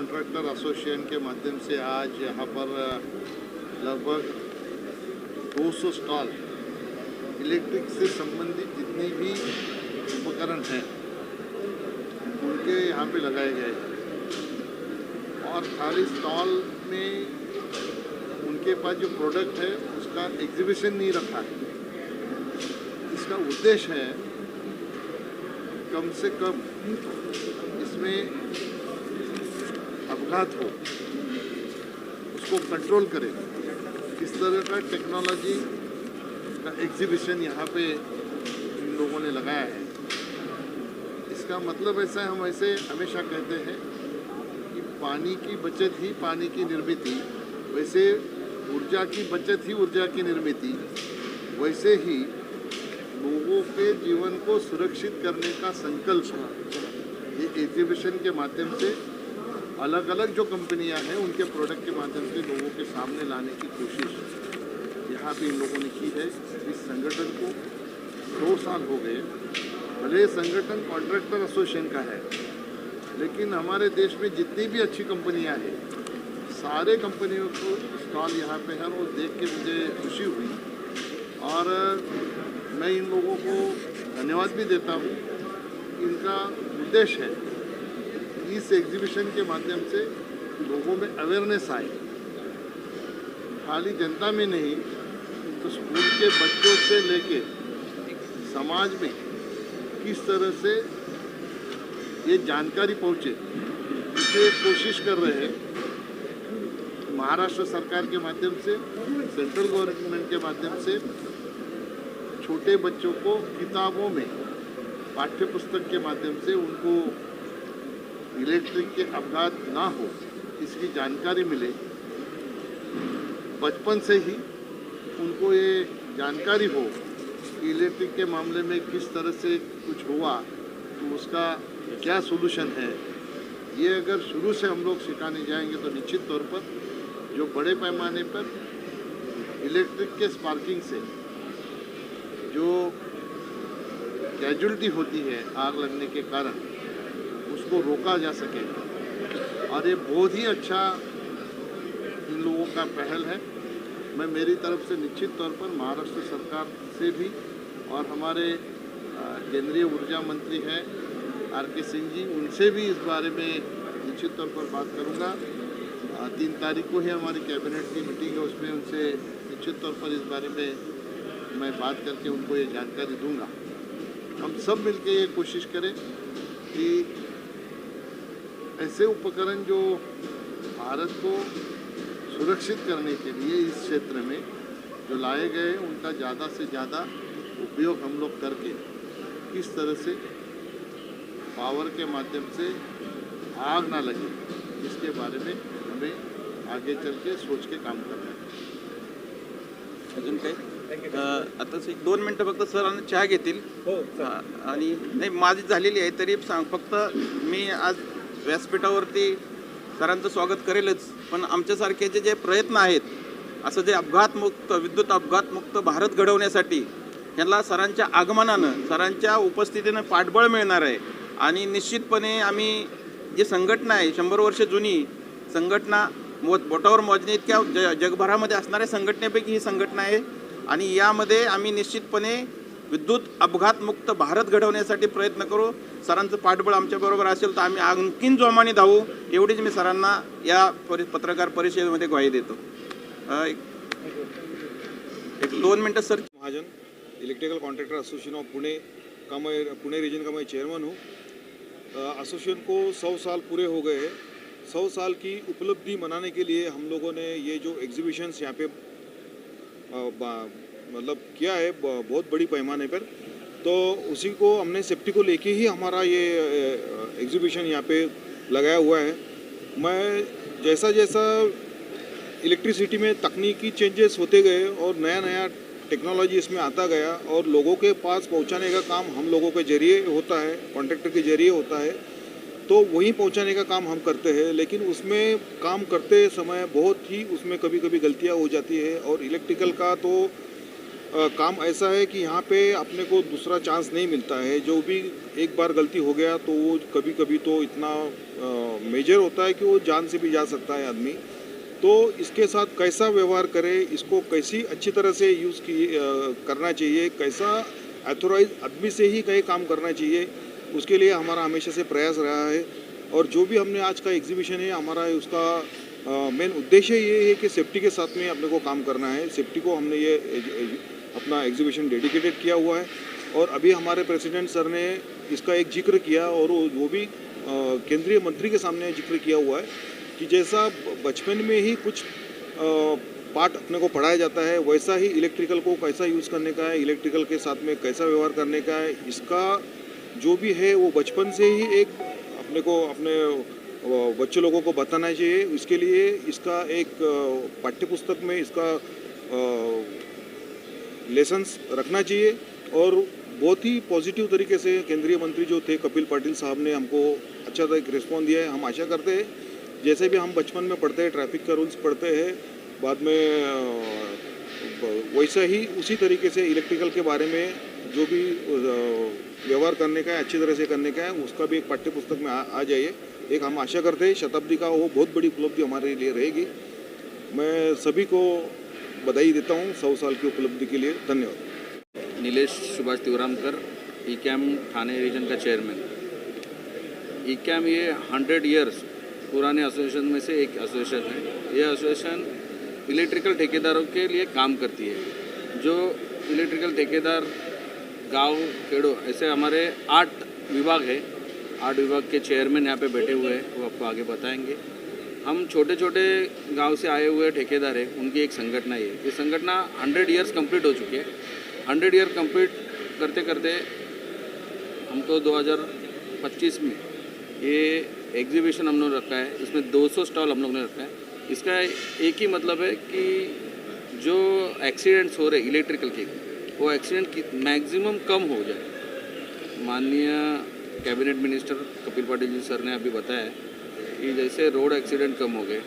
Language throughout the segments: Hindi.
कॉन्ट्रैक्टर एसोसिएशन के माध्यम से आज यहाँ पर लगभग 200 स्टॉल इलेक्ट्रिक से संबंधित जितने भी उपकरण हैं उनके यहाँ पे लगाए गए और खाली स्टॉल में उनके पास जो प्रोडक्ट है उसका एग्जीबिशन नहीं रखा है। इसका उद्देश्य है कम से कम इसमें अपघात हो उसको कंट्रोल करें। इस तरह का टेक्नोलॉजी का एग्जीबिशन यहाँ पे इन लोगों ने लगाया है। इसका मतलब ऐसा है, हम ऐसे हमेशा कहते हैं कि पानी की बचत ही पानी की निर्मित, वैसे ऊर्जा की बचत ही ऊर्जा की निर्मित, वैसे ही लोगों के जीवन को सुरक्षित करने का संकल्प ये एग्जीबिशन के माध्यम से अलग अलग जो कंपनियां हैं उनके प्रोडक्ट के माध्यम से लोगों के सामने लाने की कोशिश यहाँ पे इन लोगों ने की है। इस संगठन को 2 साल हो गए। भले संगठन कॉन्ट्रैक्टर एसोसिएशन का है, लेकिन हमारे देश में जितनी भी अच्छी कंपनियां हैं सारे कंपनियों को स्टॉल यहाँ पे है और देख के मुझे खुशी हुई और मैं इन लोगों को धन्यवाद भी देता हूँ। इनका उद्देश्य है इस एग्जीबिशन के माध्यम से लोगों में अवेयरनेस आए, खाली जनता में नहीं तो स्कूल के बच्चों से लेके समाज में किस तरह से ये जानकारी पहुँचे, इसे कोशिश कर रहे हैं। महाराष्ट्र सरकार के माध्यम से, सेंट्रल गवर्नमेंट के माध्यम से छोटे बच्चों को किताबों में पाठ्य पुस्तक के माध्यम से उनको इलेक्ट्रिक के अपघात ना हो इसकी जानकारी मिले। बचपन से ही उनको ये जानकारी हो कि इलेक्ट्रिक के मामले में किस तरह से कुछ हुआ तो उसका क्या सोल्यूशन है। ये अगर शुरू से हम लोग सिखाने जाएंगे तो निश्चित तौर पर जो बड़े पैमाने पर इलेक्ट्रिक के स्पार्किंग से जो कैजुअल्टी होती है आग लगने के कारण, उसको रोका जा सकेगा। और ये बहुत ही अच्छा इन लोगों का पहल है। मैं मेरी तरफ से निश्चित तौर पर महाराष्ट्र सरकार से भी और हमारे केंद्रीय ऊर्जा मंत्री हैं आर.के. सिंह जी, उनसे भी इस बारे में निश्चित तौर पर बात करूंगा। 3 तारीख को ही हमारी कैबिनेट की मीटिंग है, उसमें उनसे निश्चित तौर पर इस बारे में मैं बात करके उनको ये जानकारी दूंगा। हम सब मिलकर ये कोशिश करें कि ऐसे उपकरण जो भारत को सुरक्षित करने के लिए इस क्षेत्र में जो लाए गए उनका ज़्यादा से ज़्यादा उपयोग हम लोग करके किस तरह से पावर के माध्यम से आग ना लगे इसके बारे में हमें आगे चल के सोच के काम करना है। अजून काही आता 2 मिनटं फक्त सरांना चहा घेतील आणि नाही माझी झालेली आहे तरी फक्त मी आज व्यासपीठावरती सरांचं स्वागत करेलच, पण आमच्यासारखे जे प्रयत्न आहेत असं जे अपघातमुक्त विद्युत अपघातमुक्त भारत घडवण्यासाठी ह्याला सरांच्या आगमनानं सरांच्या उपस्थितीनं पाठबळ मिळणार आहे। आणि निश्चितपणे आम्ही जी संघटना आहे 100 वर्ष जुनी संघटना बोटावर मोजणे इतक्या जगभरामध्ये असणाऱ्या संघटनेपैकी ही संघटना आहे आणि यामध्ये आम्ही निश्चितपणे विद्युत अपघातमुक्त भारत घडवण्यासाठी प्रयत्न करू। सरांचं पाठबळ आमच्याबरोबर असेल तर आम्ही आणखीन जोमाने धावू एवढीच मी सरांना या पत्रकार परिषदेमध्ये ग्वाही देतो। एक 2 मिनटं sir. Mahajan, electrical contractor association of Pune region का मैं चेयरमैन हूँ। एसोसिएशन को 100 साल पूरे हो गए। 100 साल की उपलब्धि मनाने के लिए हम लोगों ने ये जो एग्जीबिशंस यहाँ पे मतलब किया है बहुत बड़ी पैमाने पर, तो उसी को हमने सेफ्टी को लेके ही हमारा ये एग्जीबिशन यहाँ पे लगाया हुआ है। मैं जैसा जैसा इलेक्ट्रिसिटी में तकनीकी चेंजेस होते गए और नया नया टेक्नोलॉजी इसमें आता गया और लोगों के पास पहुँचाने का काम हम लोगों के जरिए होता है, कॉन्ट्रैक्टर के जरिए होता है, तो वहीं पहुँचाने का काम हम करते हैं। लेकिन उसमें काम करते समय बहुत ही उसमें कभी कभी गलतियाँ हो जाती है और इलेक्ट्रिकल का तो काम ऐसा है कि यहाँ पे अपने को दूसरा चांस नहीं मिलता है। जो भी एक बार गलती हो गया तो वो कभी कभी तो इतना मेजर होता है कि वो जान से भी जा सकता है आदमी। तो इसके साथ कैसा व्यवहार करे, इसको कैसी अच्छी तरह से यूज़ करना चाहिए, कैसा ऑथोराइज आदमी से ही कहीं काम करना चाहिए, उसके लिए हमारा हमेशा से प्रयास रहा है। और जो भी हमने आज का एग्जीबिशन है, हमारा उसका मेन उद्देश्य ये है कि सेफ्टी के साथ में अपने को काम करना है। सेफ्टी को हमने ये अपना एग्जीबिशन डेडिकेटेड किया हुआ है। और अभी हमारे प्रेसिडेंट सर ने इसका एक जिक्र किया और वो भी केंद्रीय मंत्री के सामने जिक्र किया हुआ है कि जैसा बचपन में ही कुछ पार्ट अपने को पढ़ाया जाता है, वैसा ही इलेक्ट्रिकल को कैसा यूज़ करने का है, इलेक्ट्रिकल के साथ में कैसा व्यवहार करने का है, इसका जो भी है वो बचपन से ही एक अपने को अपने बच्चे लोगों को बताना चाहिए। इसके लिए इसका एक पाठ्यपुस्तक में इसका लेसन्स रखना चाहिए। और बहुत ही पॉजिटिव तरीके से केंद्रीय मंत्री जो थे कपिल पाटिल साहब ने हमको अच्छा सा एक रिस्पॉन्स दिया है। हम आशा करते हैं जैसे भी हम बचपन में पढ़ते हैं, ट्रैफिक का रूल्स पढ़ते हैं, बाद में वैसा ही उसी तरीके से इलेक्ट्रिकल के बारे में जो भी व्यवहार करने का है, अच्छी तरह से करने का है, उसका भी एक पाठ्य पुस्तक में आ जाइए। एक हम आशा करते हैं शताब्दी का वो बहुत बड़ी उपलब्धि हमारे लिए रहेगी। मैं सभी को बधाई देता हूँ 100 साल की उपलब्धि के लिए। धन्यवाद। नीलेश सुभाष तिवरामकर, ईकैम ठाणे रीजन का चेयरमैन। ईकैम ये 100 इयर्स पुराने एसोसिएशन में से एक एसोसिएशन है। यह एसोसिएशन इलेक्ट्रिकल ठेकेदारों के लिए काम करती है। जो इलेक्ट्रिकल ठेकेदार गांव खेड़ो ऐसे हमारे 8 विभाग है। 8 विभाग के चेयरमैन यहाँ पे बैठे हुए हैं, वो आपको आगे बताएंगे। हम छोटे छोटे गांव से आए हुए ठेकेदार हैं, उनकी एक संगठना है। ये संगठना 100 इयर्स कंप्लीट हो चुकी है। 100 ईयर कंप्लीट करते करते हमको 2025 में ये एग्जीबिशन हम लोग रखा है। इसमें 200 स्टॉल हम लोग ने रखा है। इसका एक ही मतलब है कि जो एक्सीडेंट्स हो रहे इलेक्ट्रिकल के, वो एक्सीडेंट की मैक्सिमम कम हो जाए। माननीय cabinet minister Kapil Patil ji sir ने अभी बताया कि जैसे रोड एक्सीडेंट कम हो गए,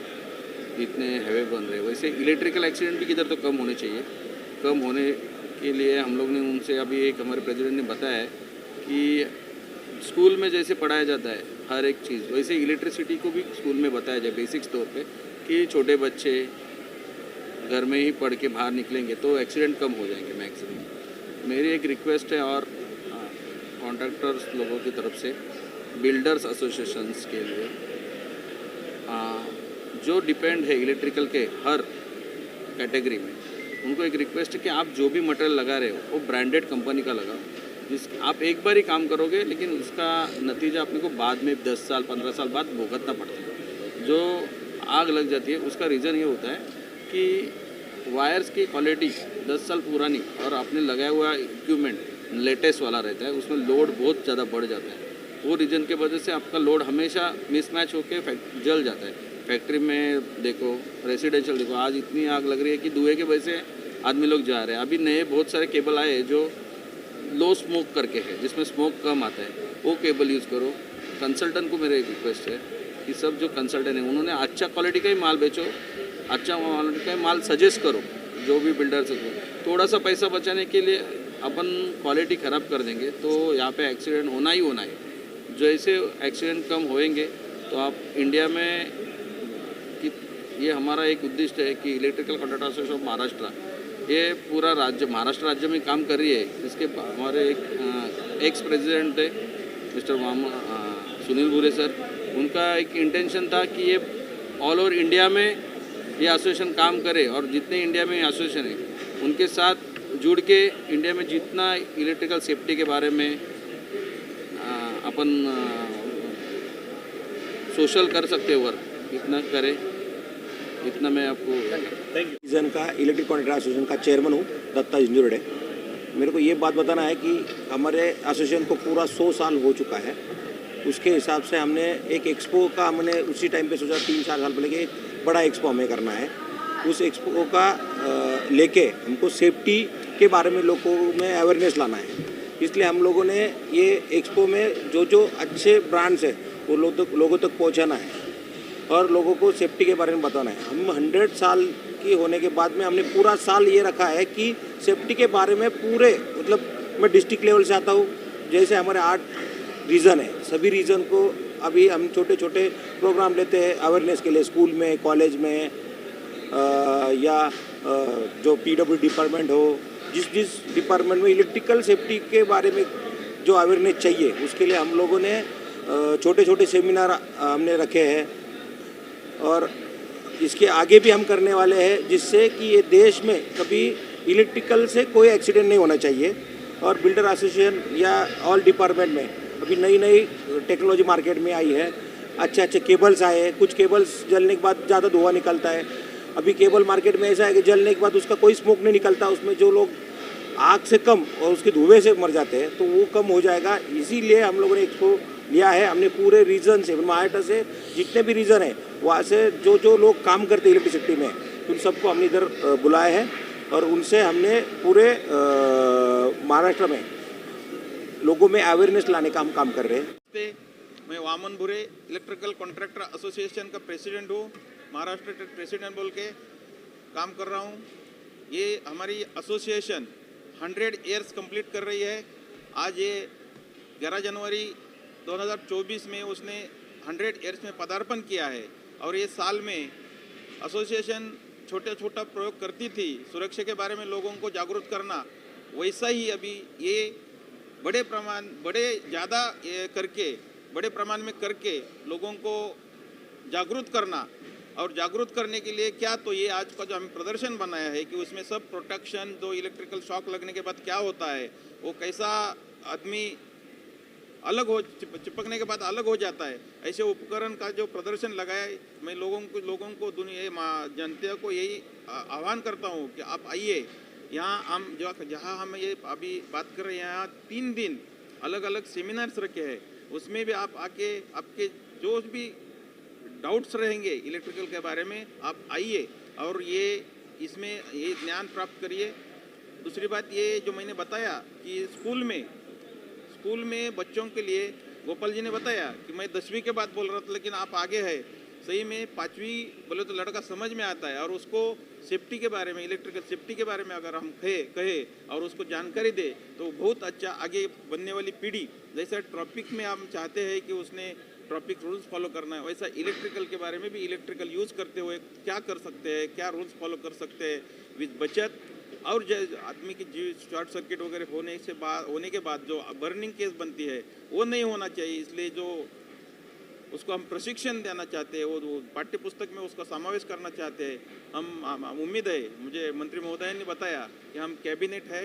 इतने हाईवे बन रहे, वैसे इलेक्ट्रिकल एक्सीडेंट भी किधर तो कम होने चाहिए। कम होने के लिए हम लोग ने उनसे अभी एक हमारे प्रेसिडेंट ने बताया है कि स्कूल में जैसे पढ़ाया जाता है हर एक चीज़, वैसे इलेक्ट्रिसिटी को भी स्कूल में बताया जाए बेसिक्स तौर पे कि छोटे बच्चे घर में ही पढ़ के बाहर निकलेंगे तो एक्सीडेंट कम हो जाएंगे मैक्सिमम। मेरी एक रिक्वेस्ट है और कॉन्ट्रैक्टर्स लोगों की तरफ से, बिल्डर्स एसोसिएशंस के लिए जो डिपेंड है इलेक्ट्रिकल के हर कैटेगरी में, उनको एक रिक्वेस्ट है कि आप जो भी मटेरियल लगा रहे हो वो ब्रांडेड कंपनी का लगाओ। जिस आप एक बार ही काम करोगे लेकिन उसका नतीजा अपने को बाद में 10 साल 15 साल बाद भुगतना पड़ता है। जो आग लग जाती है उसका रीज़न ये होता है कि वायर्स की क्वालिटी 10 साल पुरानी और आपने लगाया हुआ इक्विपमेंट लेटेस्ट वाला रहता है, उसमें लोड बहुत ज़्यादा बढ़ जाता है। वो रीज़न के वजह से आपका लोड हमेशा मिसमैच होकर जल जाता है। फैक्ट्री में देखो, रेसिडेंशियल देखो, आज इतनी आग लग रही है कि धुएं के वजह से आदमी लोग जा रहे हैं। अभी नए बहुत सारे केबल आए हैं जो लो स्मोक करके है, जिसमें स्मोक कम आता है, वो केबल यूज़ करो। कंसल्टेंट को मेरा एक रिक्वेस्ट है कि सब जो कंसल्टेंट हैं उन्होंने अच्छा क्वालिटी का ही माल बेचो, अच्छा क्वालिटी का ही माल सजेस्ट करो। जो भी बिल्डर्स है थोड़ा सा पैसा बचाने के लिए अपन क्वालिटी ख़राब कर देंगे तो यहाँ पे एक्सीडेंट होना ही होना है। जैसे एक्सीडेंट कम होएंगे तो आप इंडिया में कि ये हमारा एक उद्देश्य है कि electrical contractor association of Maharashtra ये पूरा राज्य महाराष्ट्र राज्य में काम कर रही है। इसके हमारे एक एक्स प्रेसिडेंट है मिस्टर सुनील भूरे सर, उनका एक इंटेंशन था कि ये ऑल ओवर इंडिया में ये एसोसिएशन काम करे और जितने इंडिया में एसोसिएशन है उनके साथ जुड़ के इंडिया में जितना इलेक्ट्रिकल सेफ्टी के बारे में अपन सोशल कर सकते वर्क इतना करें, इतना मैं आपको रीजन का इलेक्ट्रिक कॉन्ट्रैक्टर एसोसिएशन का चेयरमैन हूँ, दत्ता झंझुरडे। मेरे को ये बात बताना है कि हमारे एसोसिएशन को पूरा 100 साल हो चुका है। उसके हिसाब से हमने एक एक्सपो का हमने उसी टाइम पे सोचा 3-4 साल पहले कि एक बड़ा एक्सपो हमें करना है। उस एक्सपो का लेके हमको सेफ्टी के बारे में लोगों में अवेयरनेस लाना है। इसलिए हम लोगों ने ये एक्सपो में जो अच्छे ब्रांड्स हैं वो लोगों तक पहुंचाना है और लोगों को सेफ्टी के बारे में बताना है। हम 100 साल की होने के बाद में हमने पूरा साल ये रखा है कि सेफ्टी के बारे में पूरे मतलब मैं डिस्ट्रिक्ट लेवल से आता हूँ, जैसे हमारे 8 रीजन है, सभी रीजन को अभी हम छोटे छोटे प्रोग्राम लेते हैं अवेयरनेस के लिए, स्कूल में, कॉलेज में या जो पीडब्ल्यू डिपार्टमेंट हो, जिस डिपार्टमेंट में इलेक्ट्रिकल सेफ्टी के बारे में जो अवेयरनेस चाहिए उसके लिए हम लोगों ने छोटे छोटे सेमिनार हमने रखे हैं और इसके आगे भी हम करने वाले हैं, जिससे कि ये देश में कभी इलेक्ट्रिकल से कोई एक्सीडेंट नहीं होना चाहिए। और बिल्डर एसोसिएशन या ऑल डिपार्टमेंट में अभी नई नई टेक्नोलॉजी मार्केट में आई है, अच्छे अच्छे केबल्स आए हैं, कुछ केबल्स जलने के बाद ज़्यादा धुआं निकलता है। अभी केबल मार्केट में ऐसा है कि जलने के बाद उसका कोई स्मोक नहीं निकलता, उसमें जो लोग आग से कम और उसके धुएं से मर जाते हैं, तो वो कम हो जाएगा। इसीलिए हम लोगों ने एक्सपो लिया है। हमने पूरे रीजन से, महाराष्ट्र से जितने भी रीजन है वहाँ से जो लोग काम करते हैं इलेक्ट्रिसिटी में, उन सबको हमने इधर बुलाए हैं और उनसे हमने पूरे महाराष्ट्र में लोगों में अवेयरनेस लाने का हम काम कर रहे हैं। मैं वामन भुरे इलेक्ट्रिकल कॉन्ट्रैक्टर एसोसिएशन का प्रेसिडेंट हूँ, महाराष्ट्र प्रेसिडेंट बोल के काम कर रहा हूँ। ये हमारी एसोसिएशन 100 ईयर्स कंप्लीट कर रही है। आज ये 11 जनवरी 2024 में उसने 100 ईयर्स में पदार्पण किया है और ये साल में एसोसिएशन छोटा प्रयोग करती थी सुरक्षा के बारे में लोगों को जागरूक करना, वैसा ही अभी ये बड़े प्रमाण में करके लोगों को जागरूक करना। और जागरूक करने के लिए क्या, तो ये आज का जो हमें प्रदर्शन बनाया है कि उसमें सब प्रोटेक्शन, जो इलेक्ट्रिकल शॉक लगने के बाद क्या होता है, वो कैसा आदमी अलग हो, चिपकने के बाद अलग हो जाता है, ऐसे उपकरण का जो प्रदर्शन लगाया है। मैं लोगों को दुनिया जनता को यही आह्वान करता हूँ कि आप आइए यहाँ। हम जहाँ हम ये अभी बात कर रहे हैं, यहाँ 3 दिन अलग अलग सेमिनार्स रखे हैं, उसमें भी आप आके आपके जो भी डाउट्स रहेंगे इलेक्ट्रिकल के बारे में आप आइए और इसमें ये ज्ञान प्राप्त करिए। दूसरी बात ये जो मैंने बताया कि स्कूल में बच्चों के लिए, गोपाल जी ने बताया कि मैं 10वीं के बाद बोल रहा था, लेकिन आप आगे है, सही में 5वीं बोले तो लड़का समझ में आता है और उसको सेफ्टी के बारे में, इलेक्ट्रिकल सेफ्टी के बारे में अगर हम कहे और उसको जानकारी दे तो बहुत अच्छा आगे बनने वाली पीढ़ी, जैसा ट्रैफिक में हम चाहते हैं कि उसने ट्रैफिक रूल्स फॉलो करना है, वैसा इलेक्ट्रिकल के बारे में भी इलेक्ट्रिकल यूज़ करते हुए क्या कर सकते हैं, क्या रूल्स फॉलो कर सकते हैं विद बचत। और आदमी की शॉर्ट सर्किट वगैरह होने के बाद जो बर्निंग केस बनती है वो नहीं होना चाहिए, इसलिए जो उसको हम प्रशिक्षण देना चाहते हैं, वो पाठ्य पुस्तक में उसका समावेश करना चाहते हैं। हम उम्मीद है, मुझे मंत्री महोदय ने बताया कि हम कैबिनेट है,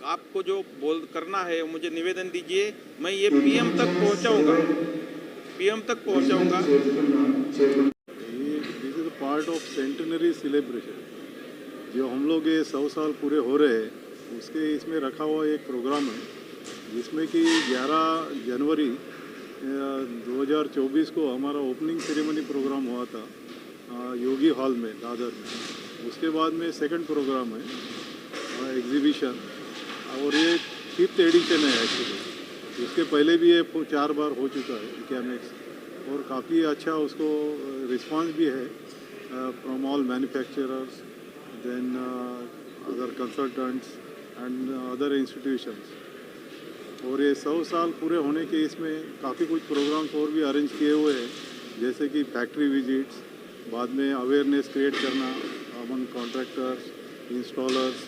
आपको जो करना है मुझे निवेदन दीजिए, मैं ये पीएम तक पहुंचाऊंगा। This is part of centenary celebration, जो हम लोग ये 100 साल पूरे हो रहे हैं उसके इसमें रखा हुआ एक प्रोग्राम है, जिसमें कि 11 जनवरी 2024 को हमारा ओपनिंग सेरेमनी प्रोग्राम हुआ था योगी हॉल में, दादर में। उसके बाद में सेकंड प्रोग्राम है एग्जीबिशन, और ये 5th एडिशन है एक्चुअली। उसके पहले भी ये 4 बार हो चुका है इकोनॉमिक्स, और काफ़ी अच्छा उसको रिस्पांस भी है from all manufacturers, then other consultants and other institutions. और ये 100 साल पूरे होने के इसमें काफ़ी कुछ प्रोग्राम्स और भी अरेंज किए हुए हैं, जैसे कि फैक्ट्री विजिट्स, बाद में अवेयरनेस क्रिएट करना अमंग कॉन्ट्रैक्टर्स, इंस्टॉलर्स।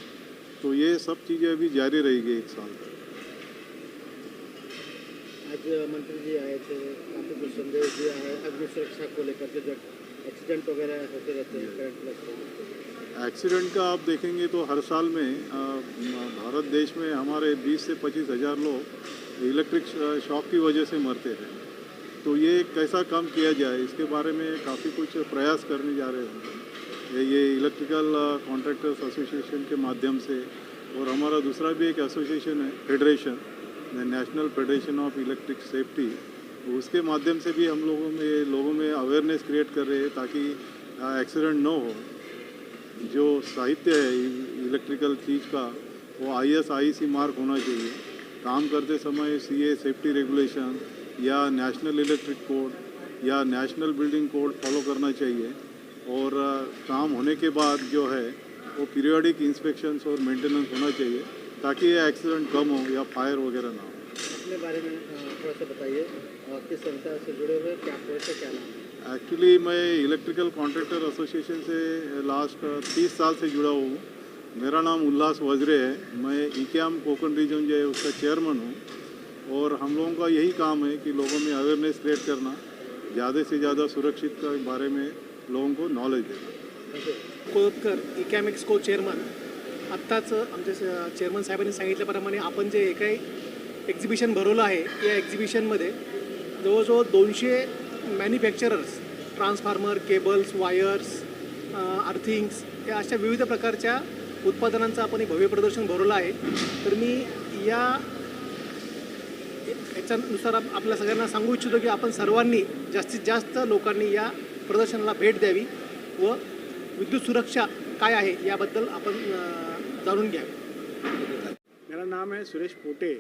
तो ये सब चीज़ें अभी जारी रहेगी 1 साल तक। आज मंत्री जी आए थे, काफ़ी कुछ संदेश दिया है अग्नि सुरक्षा को लेकर के, जब एक्सीडेंट वगैरह होते रहते हैं करंट लगते। एक्सीडेंट का आप देखेंगे तो हर साल में भारत देश में हमारे 20 से 25 हज़ार लोग इलेक्ट्रिक शॉक की वजह से मरते हैं। तो ये कैसा काम किया जाए, इसके बारे में काफ़ी कुछ प्रयास करने जा रहे हैं ये इलेक्ट्रिकल कॉन्ट्रैक्टर्स एसोसिएशन के माध्यम से। और हमारा दूसरा भी एक एसोसिएशन है, federation, national federation of electric safety, उसके माध्यम से भी हम लोगों में अवेयरनेस क्रिएट कर रहे हैं ताकि एक्सीडेंट न हो। जो साहित्य है इलेक्ट्रिकल चीज़ का वो IS IEC मार्क होना चाहिए। काम करते समय CA सेफ्टी रेगुलेशन या नेशनल इलेक्ट्रिक कोड या नेशनल बिल्डिंग कोड फॉलो करना चाहिए। और काम होने के बाद जो है वो पीरियोडिक इंस्पेक्शंस और मेंटेनेंस होना चाहिए ताकि ये एक्सीडेंट कम हो या फायर वगैरह ना हो। अपने बारे में थोड़ा सा बताइए, किस संस्था से जुड़े हुए, क्या कोर्स है, क्या नाम है? एक्चुअली मैं इलेक्ट्रिकल कॉन्ट्रैक्टर एसोसिएशन से लास्ट 30 साल से जुड़ा हूँ। मेरा नाम उल्लास वज्रे है। मैं इक्याम कोकण रीजन जो है उसका चेयरमैन हूँ और हम लोगों का यही काम है कि लोगों में अवेयरनेस क्रिएट करना, ज़्यादा से ज़्यादा सुरक्षित के बारे में लोगों को नॉलेज देना। कोळतकर इकॅमिक्सको चेअरमन. आत्ताच आमच्या चेअरमन साहेबांनी सांगितल्याप्रमाणे आपण जे काही एक्झिबिशन भरवलं आहे या एक्झिबिशनमध्ये जवळजवळ 200 मॅन्युफॅक्चरर्स, ट्रान्सफॉर्मर, केबल्स, वायर्स, अर्थिंग्स या अशा विविध प्रकारच्या उत्पादनांचं आपण एक भव्य प्रदर्शन भरवलं आहे. तर मी याच्यानुसार आपल्या सगळ्यांना सांगू इच्छितो की आपण सर्वांनी जास्तीत जास्त लोकांनी या प्रदर्शनाला भेट द्यावी व विद्युत सुरक्षा काय आहे याबद्दल आपण जाणून घ्यावे. मेरा नाम है Suresh Pote,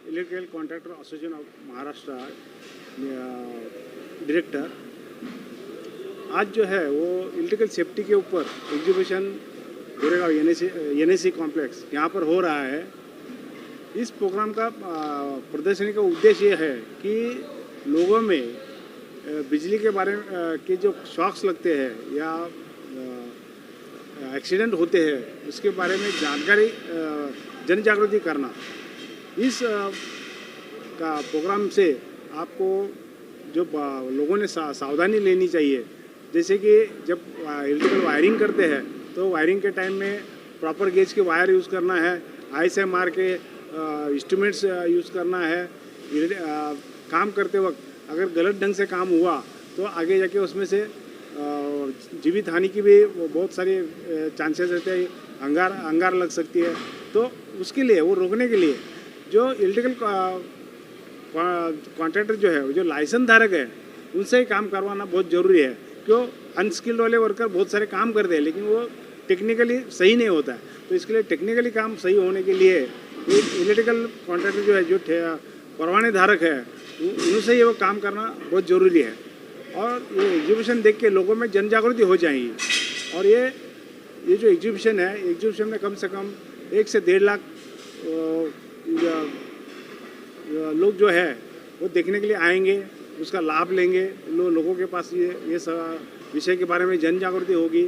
electrical contractor association of Maharashtra director. आज जो है वो इलेक्ट्रिकल सेफ्टी के ऊपर एग्जीबिशन गोरेगांव एनएसी कॉम्प्लेक्स यहाँ पर हो रहा है. इस प्रोग्राम का प्रदर्शनी का उद्देश्य ये है कि लोगों में बिजली के बारे में के जो शॉक्स लगते हैं या एक्सीडेंट होते हैं उसके बारे में जानकारी, जन जागृति करना. इस का प्रोग्राम से आपको जो लोगों ने सावधानी लेनी चाहिए, जैसे कि जब इलेक्ट्रिकल वायरिंग करते हैं तो वायरिंग के टाइम में प्रॉपर गेज के वायर यूज़ करना है, ISMR के इंस्ट्रूमेंट्स यूज़ करना है. काम करते वक्त अगर गलत ढंग से काम हुआ तो आगे जाके उसमें से जीवित हानि की भी बहुत सारे चांसेस रहते हैं, अंगार लग सकती है. तो उसके लिए वो रोकने के लिए जो इलेक्ट्रिकल कॉन्ट्रैक्टर जो है, जो लाइसेंस धारक है, उनसे ही काम करवाना बहुत ज़रूरी है. क्यों, अनस्किल्ड वाले वर्कर बहुत सारे काम करते हैं लेकिन वो टेक्निकली सही नहीं होता है. तो इसके लिए टेक्निकली काम सही होने के लिए इलेक्ट्रिकल कॉन्ट्रैक्टर जो है, जो परवाने धारक है, उनसे ही वो काम करना बहुत ज़रूरी है. और ये एग्जीबिशन देख के लोगों में जन जागृति हो जाएगी. और ये जो एग्जीबिशन है, एग्जीबिशन में कम से कम 1 से 1.5 लाख लोग जो है वो देखने के लिए आएंगे, उसका लाभ लेंगे. लोगों के पास ये सब विषय के बारे में जन जागृति होगी,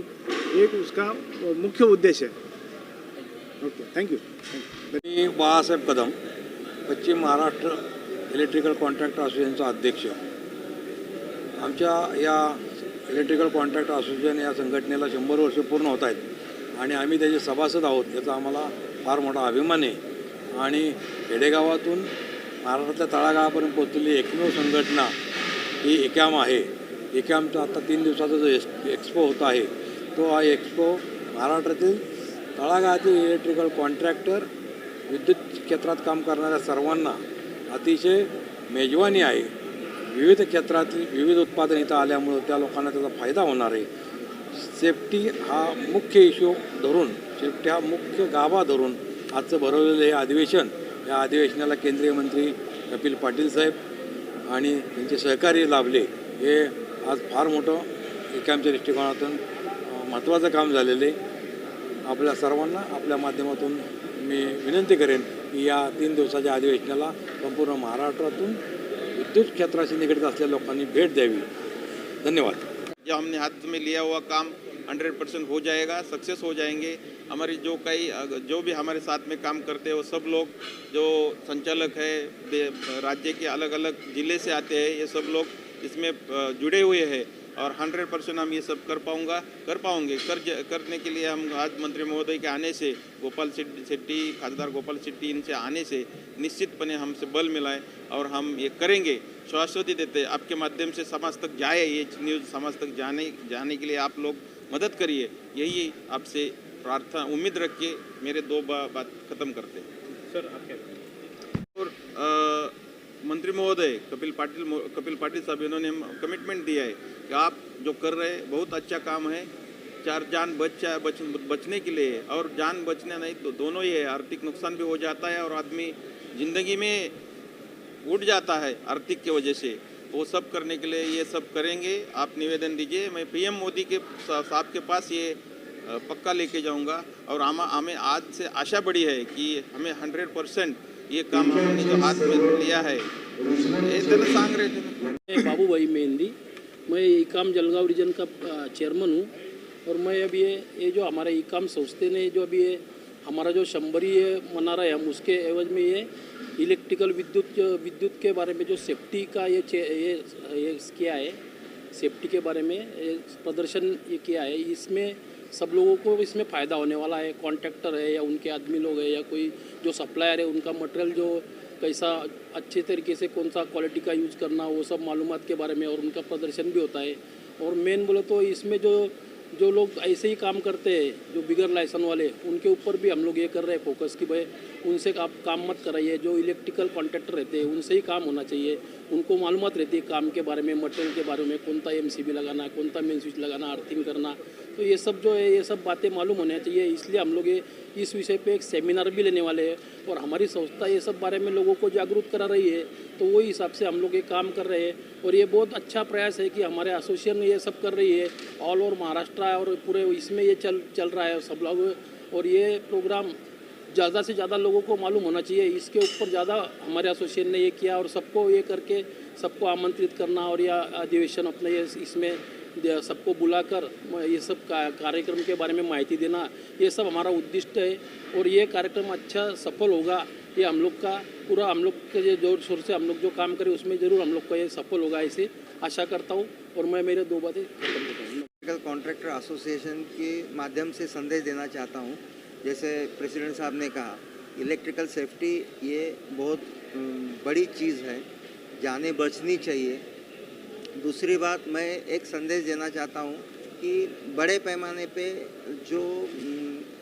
एक उसका मुख्य उद्देश्य है. Okay, thank you. मी बाळासाहेब कदम, पश्चिम महाराष्ट्र इलेक्ट्रिकल कॉन्ट्रॅक्टर असोसिएशनचा अध्यक्ष. आमच्या या इलेक्ट्रिकल कॉन्ट्रॅक्टर असोसिएशन या संघटनेला 100 वर्ष पूर्ण होत आहेत आणि आम्ही त्याचे सभासद आहोत. याचा आम्हाला फार मोठा अभिमान आहे. आणि खेडेगावातून महाराष्ट्रातल्या तळागाळापर्यंत पोहोचलेली एकमेव संघटना ही इक्याम आहे. इक्यामचा आता 3 दिवसाचा जो एक्सपो होता आहे तो हा एक्सपो महाराष्ट्रातील तळागाळातील इलेक्ट्रिकल कॉन्ट्रॅक्टर, विद्युत क्षेत्रात काम करणाऱ्या सर्वांना अतिशय मेजवानी आहे. विविध क्षेत्रातील विविध उत्पादन इथं आल्यामुळं त्या लोकांना त्याचा फायदा होणार आहे. सेफ्टी हा मुख्य इश्यू धरून, सेफ्टी हा मुख्य गाभा धरून आजचं भरवलेलं हे अधिवेशन, या अधिवेशनाला केंद्रीय मंत्री कपिल पाटील साहेब आणि त्यांचे सहकारी लाभले. हे आज फार मोठं इक्यामच्या दृष्टिकोनातून महत्त्वाचं काम झालेलं आहे. आपल्या सर्वांना आपल्या माध्यमातून मी विनंती करेन की या 3 दिवसाच्या अधिवेशनाला संपूर्ण महाराष्ट्रातून विद्युत क्षेत्राशी निगडित असलेल्या लोकांनी भेट द्यावी. धन्यवाद. जो हमने हाथ में लिया हुआ काम 100% हो जाएगा, सक्सेस हो जाएंगे. हमारी जो भी हमारे साथ में काम करते हैं वो सब लोग, जो संचालक है राज्य के अलग अलग ज़िले से आते हैं, ये सब लोग इसमें जुड़े हुए हैं और 100% हम ये सब कर पाएंगे. करने के लिए हम आज मंत्री महोदय के आने से, गोपाल शेट्टी, खासदार गोपाल शेट्टी, इनसे आने से निश्चितपणे हमसे बल मिला है और हम ये करेंगे. शाश्वती देते हैं. आपके माध्यम से समाज तक जाए, ये न्यूज़ समाज तक जाने के लिए आप लोग मदद करिए. यही आपसे प्रार्थना, उम्मीद रख के मेरे 2 बात ख़त्म करते हैं. सर आप और मंत्री महोदय कपिल पाटिल साहब, इन्होंने कमिटमेंट दिया है कि आप जो कर रहे हैं बहुत अच्छा काम है. 4 जान बचने के लिए, और जान बचने नहीं तो दोनों ही है, आर्थिक नुकसान भी हो जाता है और आदमी ज़िंदगी में उठ जाता है आर्थिक की वजह से. वो सब करने के लिए ये सब करेंगे. आप निवेदन दीजिए. मैं PM मोदी के साहब के पास ये पक्का लेके जाऊंगा और हमें आज से आशा बड़ी है कि हमें 100% ये काम हमने जो हाथ में लिया है ये तो सांग रहे थे। बाबू भाई मेहंदी, मैं ईकाम जलगांव रीजन का चेयरमैन हूँ और मैं अभी ये जो हमारा ईकाम संस्थे ने जो अभी ये हमारा जो 100 मना रहे हैं हम उसके एवज में ये इलेक्ट्रिकल विद्युत के बारे में जो सेफ्टी का ये किया है, सेफ्टी के बारे में ये प्रदर्शन ये किया है। इसमें सब लोगों को इसमें फ़ायदा होने वाला है। कॉन्ट्रैक्टर है या उनके आदमी लोग है या कोई जो सप्लायर है उनका मटेरियल जो कैसा अच्छे तरीके से कौन सा क्वालिटी का यूज़ करना वो सब मालूमात के बारे में और उनका प्रदर्शन भी होता है। और मेन बोले तो इसमें जो लोग ऐसे ही काम करते हैं जो बिगर लाइसेंस वाले उनके ऊपर भी हम लोग ये कर रहे हैं फोकस कि भाई उनसे आप काम मत कराइए। जो इलेक्ट्रिकल कॉन्ट्रैक्टर रहते हैं उनसे ही काम होना चाहिए। उनको मालूमात रहती है काम के बारे में, मटेरियल के बारे में, कौन सा MCB लगाना, कौन सा मेन स्विच लगाना, अर्थिंग करना, तो ये सब जो है ये सब बातें मालूम होनी चाहिए। इसलिए हम लोग इस विषय पे एक सेमिनार भी लेने वाले हैं और हमारी संस्था ये सब बारे में लोगों को जागरूक करा रही है। तो वही हिसाब से हम लोग ये काम कर रहे हैं और ये बहुत अच्छा प्रयास है कि हमारे एसोसिएशन ये सब कर रही है। ऑल ओवर महाराष्ट्र और पूरे इसमें ये चल रहा है सब लोग। और ये प्रोग्राम ज़्यादा से ज़्यादा लोगों को मालूम होना चाहिए। इसके ऊपर ज़्यादा हमारे एसोसिएशन ने ये किया और सबको ये करके सबको आमंत्रित करना और या अधिवेशन अपने ये इसमें सबको बुलाकर ये सब कार्यक्रम के बारे में माहिती देना, ये सब हमारा उद्दिष्ट है। और ये कार्यक्रम अच्छा सफल होगा, ये हम लोग का पूरा हम लोग के जोर शोर से हम लोग जो काम करें उसमें ज़रूर हम लोग का ये सफल होगा, ऐसे आशा करता हूँ। और मैं मेरे 2 बातें खत्म करता हूँ। इलेक्ट्रिकल कॉन्ट्रैक्टर एसोसिएशन के माध्यम से संदेश देना चाहता हूँ। जैसे प्रेसिडेंट साहब ने कहा, इलेक्ट्रिकल सेफ्टी ये बहुत बड़ी चीज़ है, जाने बचनी चाहिए। दूसरी बात, मैं एक संदेश देना चाहता हूँ कि बड़े पैमाने पे जो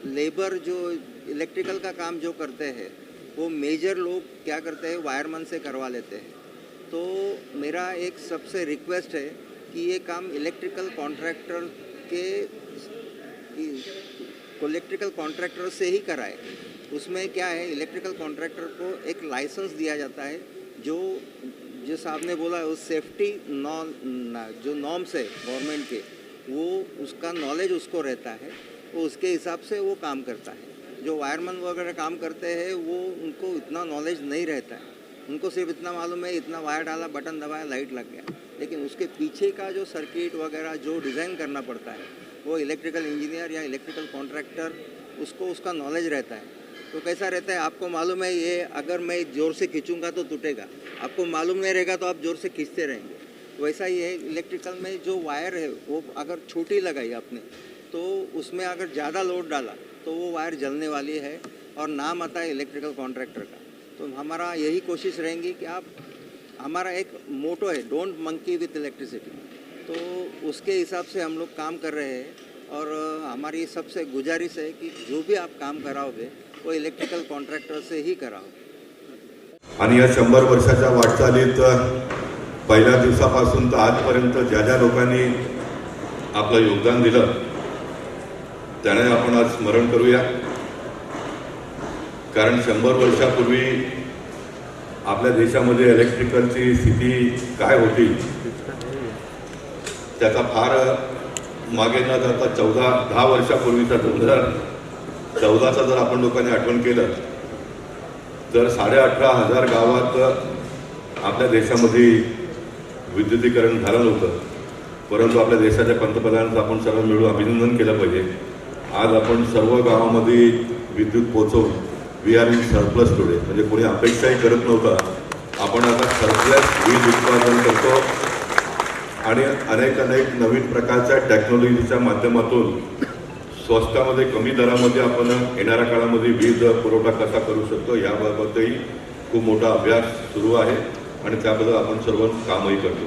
लेबर जो इलेक्ट्रिकल का काम जो करते हैं वो मेजर लोग क्या करते हैं, वायरमैन से करवा लेते हैं। तो मेरा एक सबसे रिक्वेस्ट है कि ये काम इलेक्ट्रिकल कॉन्ट्रैक्टर से ही कराए। उसमें क्या है, इलेक्ट्रिकल कॉन्ट्रैक्टर को एक लाइसेंस दिया जाता है जो साहब ने बोला उस सेफ्टी जो नॉर्म्स है गवर्नमेंट के, वो उसका नॉलेज उसको रहता है, वो उसके हिसाब से वो काम करता है। जो वायरमैन वगैरह काम करते हैं वो उनको इतना नॉलेज नहीं रहता है, उनको सिर्फ इतना मालूम है इतना वायर डाला, बटन दबाया, लाइट लग गया। लेकिन उसके पीछे का जो सर्किट वगैरह जो डिज़ाइन करना पड़ता है वो इलेक्ट्रिकल इंजीनियर या इलेक्ट्रिकल कॉन्ट्रैक्टर उसको उसका नॉलेज रहता है। तो कैसा रहता है, आपको मालूम है ये अगर मैं ज़ोर से खींचूंगा तो टूटेगा, आपको मालूम नहीं रहेगा तो आप ज़ोर से खींचते रहेंगे। वैसा ही है इलेक्ट्रिकल में, जो वायर है वो अगर छोटी लगाई आपने तो उसमें अगर ज़्यादा लोड डाला तो वो वायर जलने वाली है और नाम आता है इलेक्ट्रिकल कॉन्ट्रैक्टर का। तो हमारा यही कोशिश रहेंगी कि आप, हमारा एक मोटो है डोंट मंकी विथ इलेक्ट्रिसिटी, तो उसके हिसाब से हम लोग काम कर रहे हैं। और हमारी सबसे गुजारिश है कि जो भी आप काम कराओगे वो इलेक्ट्रिकल कॉन्ट्रॅक्टर से ही करावं। आणि या 100 वर्षाच्या वाटचालीत पहिल्या दिवसापासून तर आजपर्यंत ज्या ज्या लोकांनी आपलं योगदान दिलं त्यांना आपण आज स्मरण करूया। कारण 100 वर्षापूर्वी आपल्या देशामध्ये इलेक्ट्रिकलची स्थिती काय होती त्याचा फार मागे न जाता 10 वर्षापूर्वीचा 2014चा जर आपण लोकांनी आठवण केलं तर 18,500 गावात आपल्या देशामध्ये विद्युतीकरण झालं नव्हतं। परंतु आपल्या देशाच्या पंतप्रधानांचं आपण सर्व मिळून अभिनंदन केलं पाहिजे। आज आपण सर्व गावामध्ये विद्युत पोहोचवून we are in surplus today, म्हणजे कोणी अपेक्षाही करत नव्हता आपण आता सरप्लस वीज उत्पादन करतो आणि अनेक नवीन प्रकारच्या टेक्नॉलॉजीच्या माध्यमातून स्वस्तामध्ये कमी दरामध्ये आपण येणाऱ्या काळामध्ये वीज पुरवठा कसा करू शकतो याबाबतही खूप मोठा अभ्यास सुरू आहे आणि त्याबद्दल आपण सर्व कामही करतो।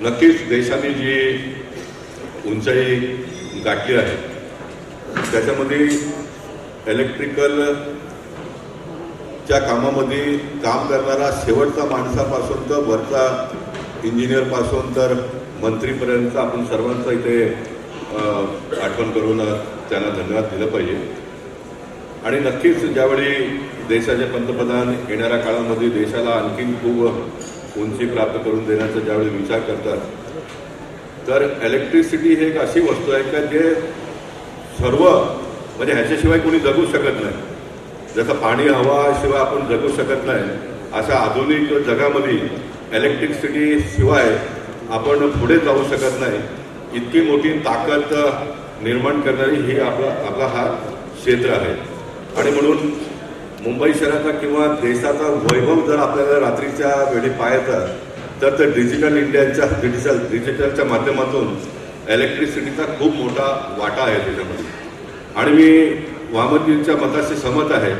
नक्कीच देशाने जी उंचाई गाठली आहे त्याच्यामध्ये इलेक्ट्रिकलच्या कामामध्ये काम करणारा शेवटचा माणसापासून तर वरचा इंजिनियर पासून तर मंत्रीपर्यंत आपण सर्वांचा इथे आठवण करून त्यांना धन्यवाद दिलं पाहिजे। आणि नक्कीच ज्यावेळी देशाचे पंतप्रधान येणाऱ्या काळामध्ये देशाला आणखीन खूप उंची प्राप्त करून देण्याचा ज्यावेळी विचार करतात तर इलेक्ट्रिसिटी ही एक अशी वस्तू आहे का जे सर्व म्हणजे ह्याच्याशिवाय कोणी जगू शकत नाही. जसं पाणी हवा शिवाय आपण जगू शकत नाही, अशा आधुनिक जगामध्ये इलेक्ट्रिसिटी शिवाय आपण पुढे जाऊ शकत नाही. इतकी मोठी ताकद निर्माण करणारी ही आपला हा क्षेत्र आहे. आणि म्हणून मुंबई शहराचा किंवा देशाचा वैभव जर आपल्याला रात्रीच्या वेळी पाहायचा तर ते डिजिटल इंडियाच्या डिजिटलच्या माध्यमातून इलेक्ट्रिसिटीचा खूप मोठा वाटा आहे त्याच्यामध्ये. आणि मी वामनजींच्या मताशी सहमत आहे.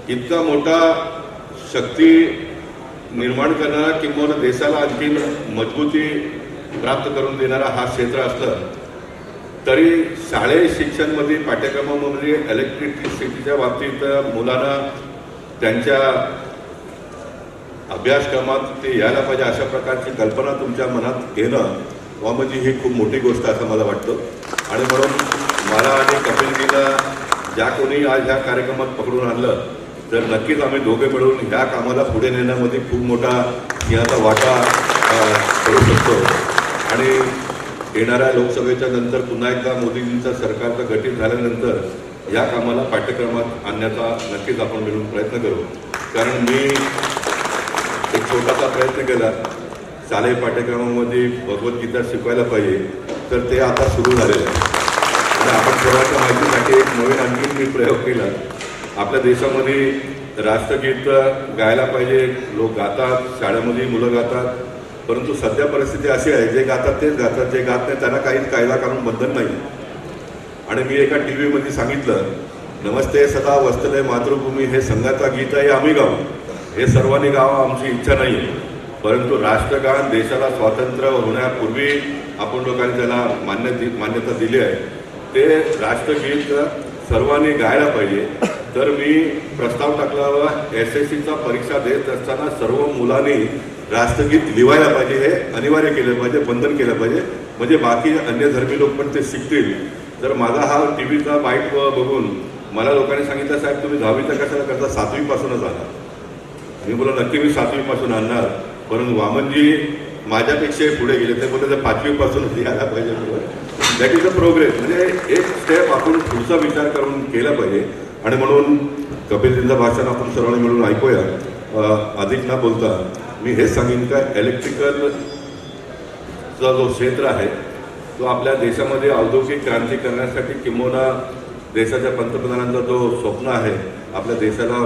इतका मोठा शक्ती निर्माण करणारा किंवा देशाला आणखी मजबूती प्राप्त करून देणारा हा क्षेत्र असलं तरी शालेय शिक्षणमध्ये पाठ्यक्रमामध्ये इलेक्ट्रिसिटीच्या बाबतीत मुलांना त्यांच्या अभ्यासक्रमात ते यायला पाहिजे अशा प्रकारची कल्पना तुमच्या मनात येणं वामनजी ही खूप मोठी गोष्ट असं मला वाटतं. आणि म्हणून मला आणि कपिलजीला ज्या कोणी आज ह्या कार्यक्रमात पकडून आणलं तर नक्कीच आम्ही दोघे मिळून ह्या कामाला पुढे नेण्यामध्ये खूप मोठा सिंहाचा वाटा करू शकतो. आणि येणाऱ्या लोकसभेच्या नंतर पुन्हा एकदा मोदींचं सरकारचं गठीत झाल्यानंतर या कामाला पाठ्यक्रमात आणण्याचा नक्कीच आपण मिळून प्रयत्न करू. कारण मी एक छोटासा प्रयत्न केला, शालेय पाठ्यक्रमामध्ये भगवद्गीता शिकवायला पाहिजे, तर ते आता सुरू झालेलं आहे. आणि आपण सर्वांच्या माहितीसाठी एक नवीन आणखी मी प्रयोग केला. आपल्या देशामध्ये राष्ट्रगीत गायला पाहिजे, लोक गातात, शाळेमध्ये मुलं गातात. परंतु सध्या परिस्थिती अशी आहे, जे गातात तेच गातात, जे गात नाही त्यांना काहीच कायदा कानून बंधन नाही. आणि मी एका टी व्हीमध्ये सांगितलं, नमस्ते सदा वस्तले मातृभूमी हे संघाचा गीत आहे, आम्ही गाऊ. हे सर्वांनी गावं आमची इच्छा नाही आहे. परंतु राष्ट्रगान देशाला स्वातंत्र्य होण्यापूर्वी आपण लोकांनी त्याला मान्यता दिली आहे. ते राष्ट्रगीत सर्वांनी गायला पाहिजे. तर मी प्रस्ताव टाकला, SSCचा परीक्षा देत असताना सर्व मुलांनी राष्ट्रगीत लिहायला पाहिजे. हे अनिवार्य केलं पाहिजे, बंधन केलं पाहिजे, म्हणजे बाकी अन्य धर्मी लोक पण ते शिकतील. तर माझा हा TV चा बाईट बघून मला लोकांनी सांगितलं, साहेब तुम्ही 10वीचा कशाला करता, 7वीपासूनच आणा. मी बोला नक्की मी 7वीपासून आणणार. परंतु वामनजी माझ्यापेक्षाही पुढे गेले. ते बोलले तर 5वीपासूनच लिहायला पाहिजे. That is a progress. म्हणजे एक स्टेप आपण पुढचा विचार करून केला पाहिजे. आणि म्हणून कपिलजींचं भाषण आपण सर्वांनी मिळून ऐकूया. अधिक न बोलता मी हेच सांगेन का इलेक्ट्रिकलचा जो क्षेत्र आहे तो आपल्या देशामध्ये औद्योगिक क्रांती करण्यासाठी किंवा देशाच्या पंतप्रधानांचा जो स्वप्न आहे आपल्या देशाला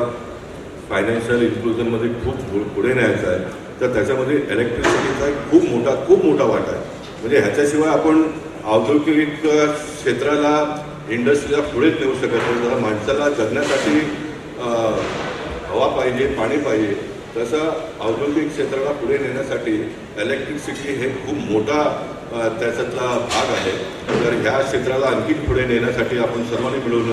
फायनान्शियल इन्क्लुजनमध्ये खूप पुढे न्यायचं आहे, तर त्याच्यामध्ये इलेक्ट्रिसिटीचा एक खूप मोठा वाटा आहे. म्हणजे ह्याच्याशिवाय आपण औद्योगिक क्षेत्राला इंडस्ट्रीला पुढेच नेऊ शकत नाही. जरा माणसाला जगण्यासाठी हवा पाहिजे, पाणी पाहिजे, तसं औद्योगिक क्षेत्राला पुढे नेण्यासाठी इलेक्ट्रिसिटी हे खूप मोठा त्याच्यातला भाग आहे. तर ह्या क्षेत्राला आणखी पुढे नेण्यासाठी आपण सर्वांनी मिळून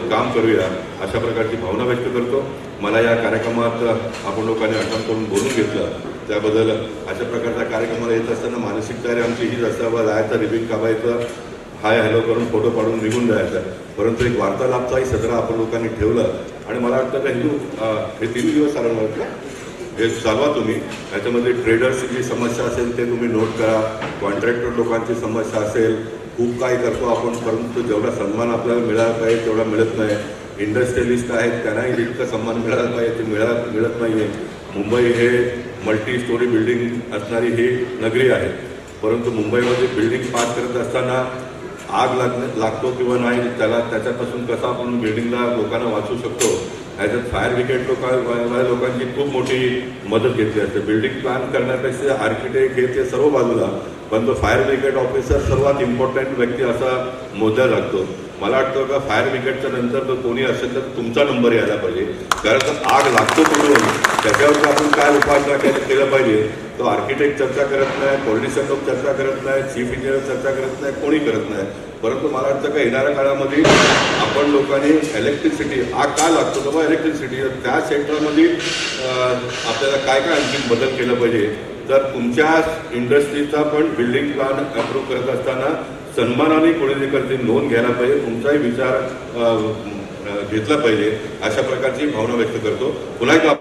काम करूया अशा प्रकारची भावना व्यक्त करतो. मला या कार्यक्रमात आपण लोकांनी आठवण करून बोलून घेतलं त्याबद्दल. अशा प्रकारच्या कार्यक्रमाला येत असताना मानसिक तयारी आमची हीच असतं, जायचं, रिबिन कापायचं, हाय हॅलो करून फोटो काढून निघून जायचं. परंतु एक वार्तालापचाही सत्र आपण लोकांनी ठेवलं. आणि मला वाटतं का हे 3 दिवस चालवणार हे चालवा तुम्ही. याच्यामध्ये ट्रेडर्सची जी समस्या असेल ते तुम्ही नोट करा, कॉन्ट्रॅक्टर लोकांची समस्या असेल, खूप काही करतो आपण, परंतु जेवढा सन्मान आपल्याला मिळाला पाहिजे तेवढा मिळत नाही. इंडस्ट्रियलिस्ट आहेत त्यांनाही जितका सन्मान मिळाला पाहिजे ते मिळत नाही आहे. मुंबई हे मल्टी स्टोरी बिल्डिंग असणारी ही नगरी आहे, परंतु मुंबईमध्ये बिल्डिंग पास करत असताना आग लागतो किंवा नाही, त्याच्यापासून कसं आपण बिल्डिंगला लोकांना वाचवू शकतो ह्याच्यात फायर ब्रिगेड लोकांची खूप मोठी मदत घेतली असते. बिल्डिंग प्लॅन करण्यापेक्षा आर्किटेक्ट हे ते सर्व बाजूला, पण तो फायर ब्रिगेड ऑफिसर सर्वात इम्पॉर्टंट व्यक्ती असा मोजा लागतो. मला वाटतं का फायर ब्रिगेडच्या नंतर जर कोणी असेल तर तुमचा नंबर यायला पाहिजे. कारण जर आग लागतो कुठून त्याच्यावरती आपण काय उपाययोजना केलं पाहिजे तो आर्किटेक्ट चर्चा करत नाही, पॉलिटिशियन लोक चर्चा करत नाही, चीफ इंजिनियर चर्चा करत नाही, कोणी करत नाही. परंतु मला वाटतं का येणाऱ्या काळामध्ये आपण लोकांनी इलेक्ट्रिसिटी आग का लागतो तर इलेक्ट्रिसिटी त्या सेक्टरमध्ये आपल्याला काय आणखी बदल केला पाहिजे. तर तुमच्या इंडस्ट्रीचा पण बिल्डिंग प्लॅन अप्रूव्ह करत असताना सन्मानाने कोणी करते नोंद घ्यायला पाहिजे, तुमचाही विचार घेतला पाहिजे अशा प्रकारची भावना व्यक्त करतो. पुन्हा एकदा